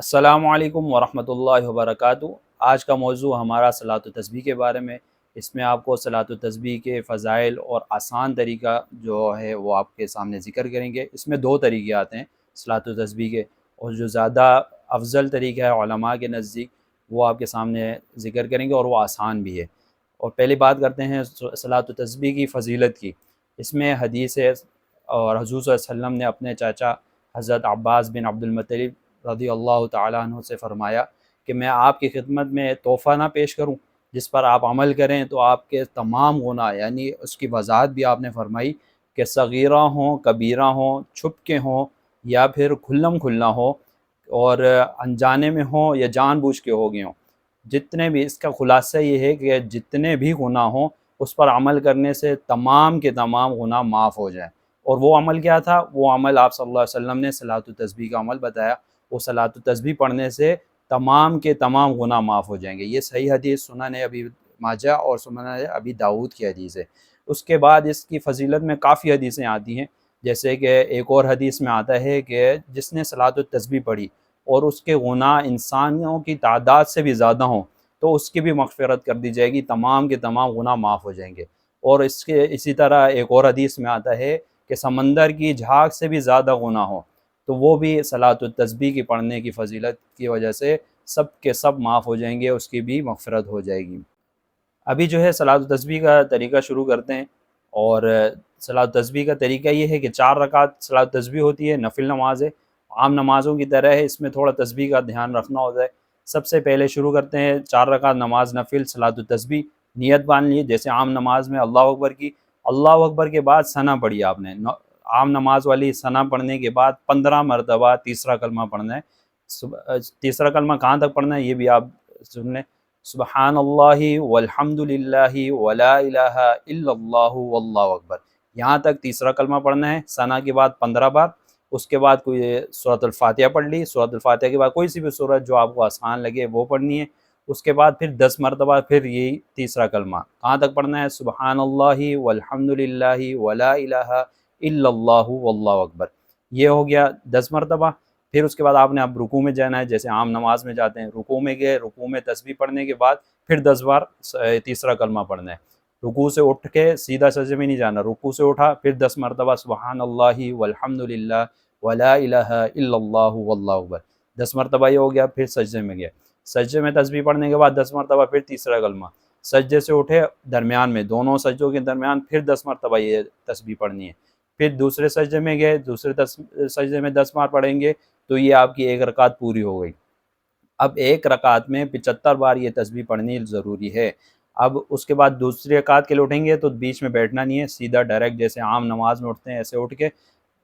السلام علیکم ورحمۃ اللہ وبرکاتہ۔ آج کا موضوع ہمارا صلاۃ التسبیح کے بارے میں۔ اس میں آپ کو صلاۃ التسبیح کے فضائل اور آسان طریقہ جو ہے وہ آپ کے سامنے ذکر کریں گے۔ اس میں دو طریقے آتے ہیں صلاۃ التسبیح کے، اور جو زیادہ افضل طریقہ ہے علماء کے نزدیک وہ آپ کے سامنے ذکر کریں گے، اور وہ آسان بھی ہے۔ اور پہلی بات کرتے ہیں صلاۃ التسبیح کی فضیلت کی۔ اس میں حدیث ہے، اور حضور صلی اللہ علیہ وسلم نے اپنے چاچا حضرت عباس بن عبد المطلب رضی اللہ تعالیٰ عنہ سے فرمایا کہ میں آپ کی خدمت میں تحفہ نہ پیش کروں جس پر آپ عمل کریں تو آپ کے تمام گناہ، یعنی اس کی وضاحت بھی آپ نے فرمائی کہ صغیرہ ہوں، کبیرہ ہوں، چھپ کے ہوں یا پھر کھلم کھلنا ہو، اور انجانے میں ہوں یا جان بوجھ کے ہو گئے ہوں، جتنے بھی، اس کا خلاصہ یہ ہے کہ جتنے بھی گناہ ہوں اس پر عمل کرنے سے تمام کے تمام گناہ معاف ہو جائیں۔ اور وہ عمل کیا تھا؟ وہ عمل آپ صلی اللہ علیہ وسلم نے صلاۃ التسبیح کا عمل بتایا۔ وہ صلاۃ التسبیح پڑھنے سے تمام کے تمام گناہ معاف ہو جائیں گے۔ یہ صحیح حدیث سنن ابی ماجہ اور سنن ابی داؤد کی حدیث ہے۔ اس کے بعد اس کی فضیلت میں کافی حدیثیں آتی ہیں، جیسے کہ ایک اور حدیث میں آتا ہے کہ جس نے صلاۃ التسبیح پڑھی اور اس کے گناہ انسانوں کی تعداد سے بھی زیادہ ہوں تو اس کی بھی مغفرت کر دی جائے گی، تمام کے تمام گناہ معاف ہو جائیں گے۔ اور اسی طرح ایک اور حدیث میں آتا ہے کہ سمندر کی جھاگ سے بھی زیادہ گناہ ہو تو وہ بھی صلاۃ التسبیح کی پڑھنے کی فضیلت کی وجہ سے سب کے سب معاف ہو جائیں گے، اس کی بھی مغفرت ہو جائے گی۔ ابھی جو ہے صلاۃ التسبیح کا طریقہ شروع کرتے ہیں۔ اور صلاۃ التسبیح کا طریقہ یہ ہے کہ 4 رکعت صلاۃ التسبیح ہوتی ہے، نفل نماز ہے، عام نمازوں کی طرح ہے، اس میں تھوڑا تسبیح کا دھیان رکھنا ہوتا ہے۔ سب سے پہلے شروع کرتے ہیں 4 رکعت نماز نفل صلاۃ التسبیح، نیت باندھ لی جیسے عام نماز میں اللہ اکبر کی۔ اللہ اکبر کے بعد ثنا پڑھی آپ نے، عام نماز والی ثنا پڑھنے کے بعد 15 مرتبہ تیسرا کلمہ پڑھنا ہے۔ تیسرا کلمہ کہاں تک پڑھنا ہے یہ بھی آپ سن لیں، سبحان اللہ والحمد للہ ولا الہ الا اللہ واللہ اکبر، یہاں تک تیسرا کلمہ پڑھنا ہے ثنا کے بعد 15 بار۔ اس کے بعد کوئی سورۃ الفاتحہ پڑھ لی، سورۃ الفاتحہ کے بعد کوئی سی بھی سورت جو آپ کو آسان لگے وہ پڑھنی ہے۔ اس کے بعد پھر 10 مرتبہ پھر یہی تیسرا کلمہ کہاں تک پڑھنا ہے، سبحان اللہ والحمد للہ ولا الہ الا اللہ واللہ اکبر، یہ ہو گیا 10 مرتبہ۔ پھر اس کے بعد آپ نے اب رکوع میں جانا ہے جیسے عام نماز میں جاتے ہیں، رکوع میں گئے، رکوع میں تسبیح پڑھنے کے بعد پھر 10 بار تیسرا کلمہ پڑھنا ہے۔ رکوع سے اٹھ کے سیدھا سجدے میں نہیں جانا، رکوع سے اٹھا پھر 10 مرتبہ سبحان اللہ والحمد للہ ولا الہ الا اللہ واللہ اکبر، 10 مرتبہ یہ ہو گیا۔ پھر سجدے میں گئے، سجدے میں تسبیح پڑھنے کے بعد 10 مرتبہ پھر تیسرا کلمہ، سجدے سے اٹھے درمیان میں دونوں سجدوں کے درمیان پھر 10 مرتبہ یہ تسبیح پڑھنی ہے۔ پھر دوسرے سجدے میں گئے، دوسرے سجدے میں 10 بار پڑھیں گے تو یہ آپ کی ایک رکعت پوری ہو گئی۔ اب ایک رکعت میں 75 بار یہ تسبیح پڑھنی ضروری ہے۔ اب اس کے بعد دوسری رکعت کے لیے اٹھیں گے تو بیچ میں بیٹھنا نہیں ہے، سیدھا ڈائریکٹ جیسے عام نماز میں اٹھتے ہیں ایسے اٹھ کے۔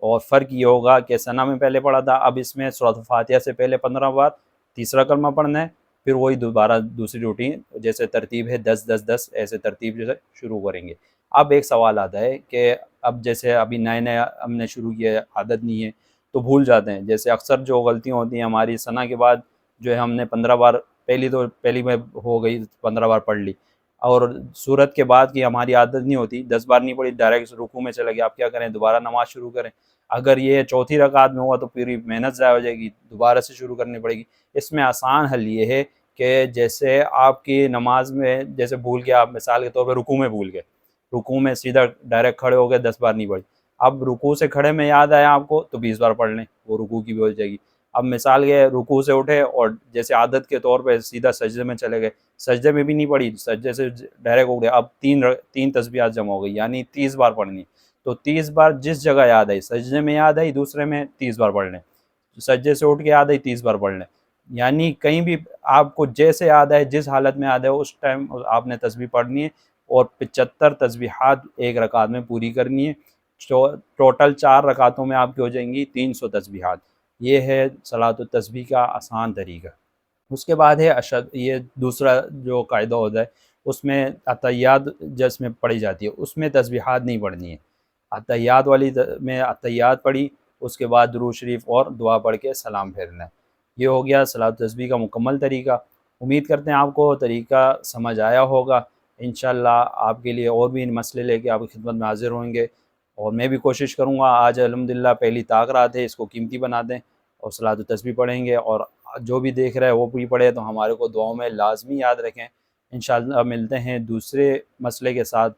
اور فرق یہ ہوگا کہ ثنا میں پہلے پڑھا تھا، اب اس میں سورۃ الفاتحہ سے پہلے 15 بار تیسرا کلمہ پڑھنا ہے، پھر وہی دوبارہ دوسری روٹین جیسے ترتیب ہے 10 10 10 ایسے ترتیب جیسے شروع کریں گے۔ اب ایک سوال آتا ہے کہ اب جیسے ابھی نئے نئے ہم نے شروع کیا، عادت نہیں ہے تو بھول جاتے ہیں، جیسے اکثر جو غلطیاں ہوتی ہیں ہماری ثنا کے بعد جو ہے ہم نے 15 بار پہلی میں ہو گئی 15 بار پڑھ لی، اور سورت کے بعد کی ہماری عادت نہیں ہوتی، 10 بار نہیں پڑھی ڈائریکٹ رکوع میں چلے گئے، آپ کیا کریں دوبارہ نماز شروع کریں۔ اگر یہ چوتھی رکعت میں ہوا تو پوری محنت ضائع ہو جائے گی، دوبارہ سے شروع کرنی پڑے گی۔ اس میں آسان حل یہ ہے کہ جیسے آپ کی نماز میں جیسے بھول گیا، آپ مثال کے طور پہ رکوع میں بھول گئے، رکوع میں سیدھا ڈائریکٹ کھڑے ہو گئے 10 بار نہیں پڑھی، اب رکوع سے کھڑے میں یاد آیا آپ کو تو 20 بار پڑھ لیں، وہ رکوع کی بھی ہو جائے گی۔ اب مثال کے رکوع سے اٹھے اور جیسے عادت کے طور پہ سیدھا سجدے میں چلے گئے، سجدے میں بھی نہیں پڑھی، سجدے سے ڈائریکٹ ہو گئے، اب تین تسبیحات جمع ہو گئی یعنی 30 بار پڑھنی، تو 30 بار جس جگہ یاد آئی، سجدے میں یاد آئی دوسرے میں 30 بار پڑھ لیں، سجدے سے اٹھ کے یاد آئی 30 بار پڑھ لیں، یعنی کہیں بھی آپ کو جیسے یاد آئے، جس حالت میں یاد ہے اس ٹائم آپ نے تسبیح پڑھنی ہے، اور 75 تسبیحات ایک رکعت میں پوری کرنی ہے۔ ٹوٹل 4 رکعتوں میں آپ کی ہو جائیں گی 300 تسبیحات۔ یہ ہے صلاۃ التسبیح کا آسان طریقہ۔ اس کے بعد ہے یہ دوسرا جو قاعدہ ہوتا ہے، اس میں عطیات جس میں پڑھی جاتی ہے اس میں تسبیحات نہیں پڑھنی ہے۔ عطیات والی میں عطیات پڑھی، اس کے بعد درود شریف اور دعا پڑھ کے سلام پھیرنا ہے۔ یہ ہو گیا صلاۃ التسبیح کا مکمل طریقہ۔ امید کرتے ہیں آپ کو طریقہ سمجھ آیا ہوگا۔ انشاءاللہ آپ کے لیے اور بھی مسئلے لے کے آپ کی خدمت میں حاضر ہوئیں گے، اور میں بھی کوشش کروں گا آج الحمدللہ پہلی طاق رات ہے اس کو قیمتی بنا دیں، اور صلاۃ التسبیح پڑھیں گے، اور جو بھی دیکھ رہا ہے وہ بھی پڑھے، تو ہمارے کو دعاؤں میں لازمی یاد رکھیں۔ انشاءاللہ ملتے ہیں دوسرے مسئلے کے ساتھ۔